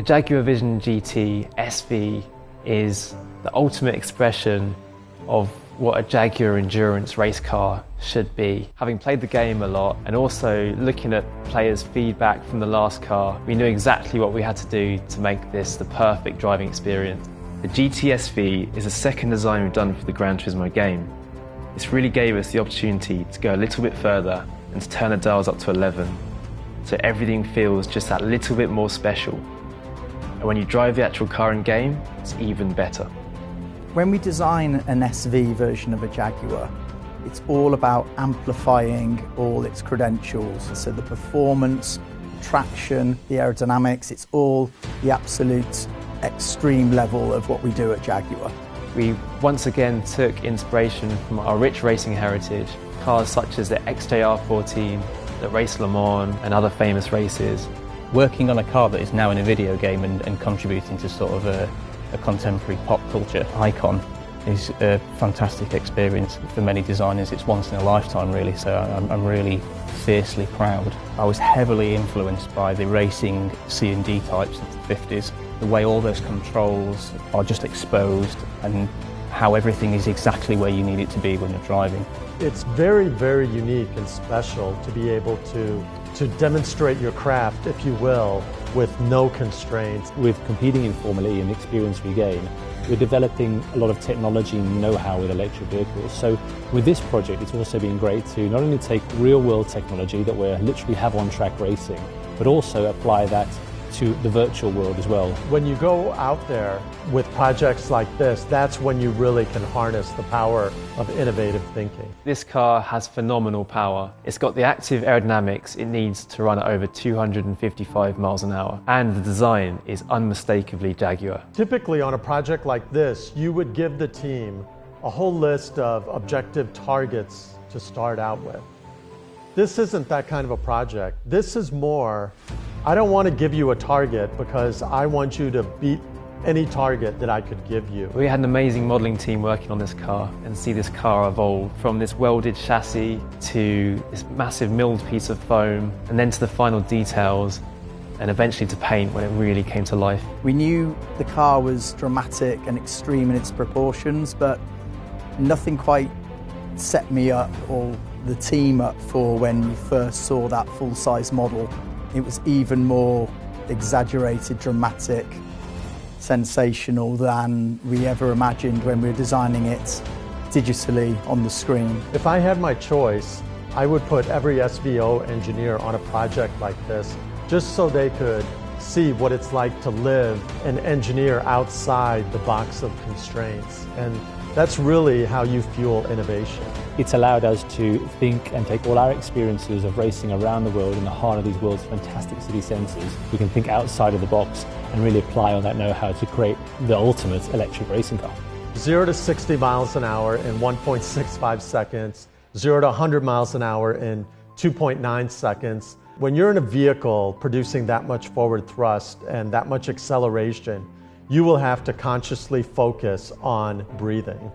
The Jaguar Vision GT SV is the ultimate expression of what a Jaguar endurance race car should be. Having played the game a lot and also looking at players' feedback from the last car, we knew exactly what we had to do to make this the perfect driving experience. The GT SV is the second design we've done for the Gran Turismo game. This really gave us the opportunity to go a little bit further and to turn the dials up to 11, so everything feels just that little bit more special. And when you drive the actual car in game, it's even better. When we design an SV version of a Jaguar, it's all about amplifying all its credentials. So the performance, traction, the aerodynamics, it's all the absolute extreme level of what we do at Jaguar. We once again took inspiration from our rich racing heritage, cars such as the XJR14, that race Le Mans and other famous races. Working on a car that is now in a video game and contributing to sort of a contemporary pop culture icon is a fantastic experience. For many designers, it's once in a lifetime really, so I'm really fiercely proud. I was heavily influenced by the racing C&D types of the 50s. The way all those controls are just exposed and how everything is exactly where you need it to be when you're driving. It's very, very unique and special to be able to demonstrate your craft, if you will, with no constraints. With competing in Formula E and the experience we gain, we're developing a lot of technology and know-how with electric vehicles. So with this project, it's also been great to not only take real-world technology that we literally have on track racing, but also apply that to the virtual world as well. When you go out there with projects like this, that's when you really can harness the power of innovative thinking. This car has phenomenal power. It's got the active aerodynamics it needs to run at over 255 miles an hour. And the design is unmistakably Jaguar. Typically on a project like this, you would give the team a whole list of objective targets to start out with. This isn't that kind of a project. This is more, I don't want to give you a target because I want you to beat any target that I could give you. We had an amazing modelling team working on this car and see this car evolve from this welded chassis to this massive milled piece of foam and then to the final details and eventually to paint when it really came to life. We knew the car was dramatic and extreme in its proportions, but nothing quite set me up or the team up for when you first saw that full-size model. It was even more exaggerated, dramatic, sensational than we ever imagined when we were designing it digitally on the screen. If I had my choice, I would put every SVO engineer on a project like this just so they could see what it's like to live and engineer outside the box of constraints. And that's really how you fuel innovation. It's allowed us to think and take all our experiences of racing around the world in the heart of these world's fantastic city centres. We can think outside of the box and really apply on that know-how to create the ultimate electric racing car. 0 to 60 miles an hour in 1.65 seconds, 0 to 100 miles an hour in 2.9 seconds. When you're in a vehicle producing that much forward thrust and that much acceleration, you will have to consciously focus on breathing.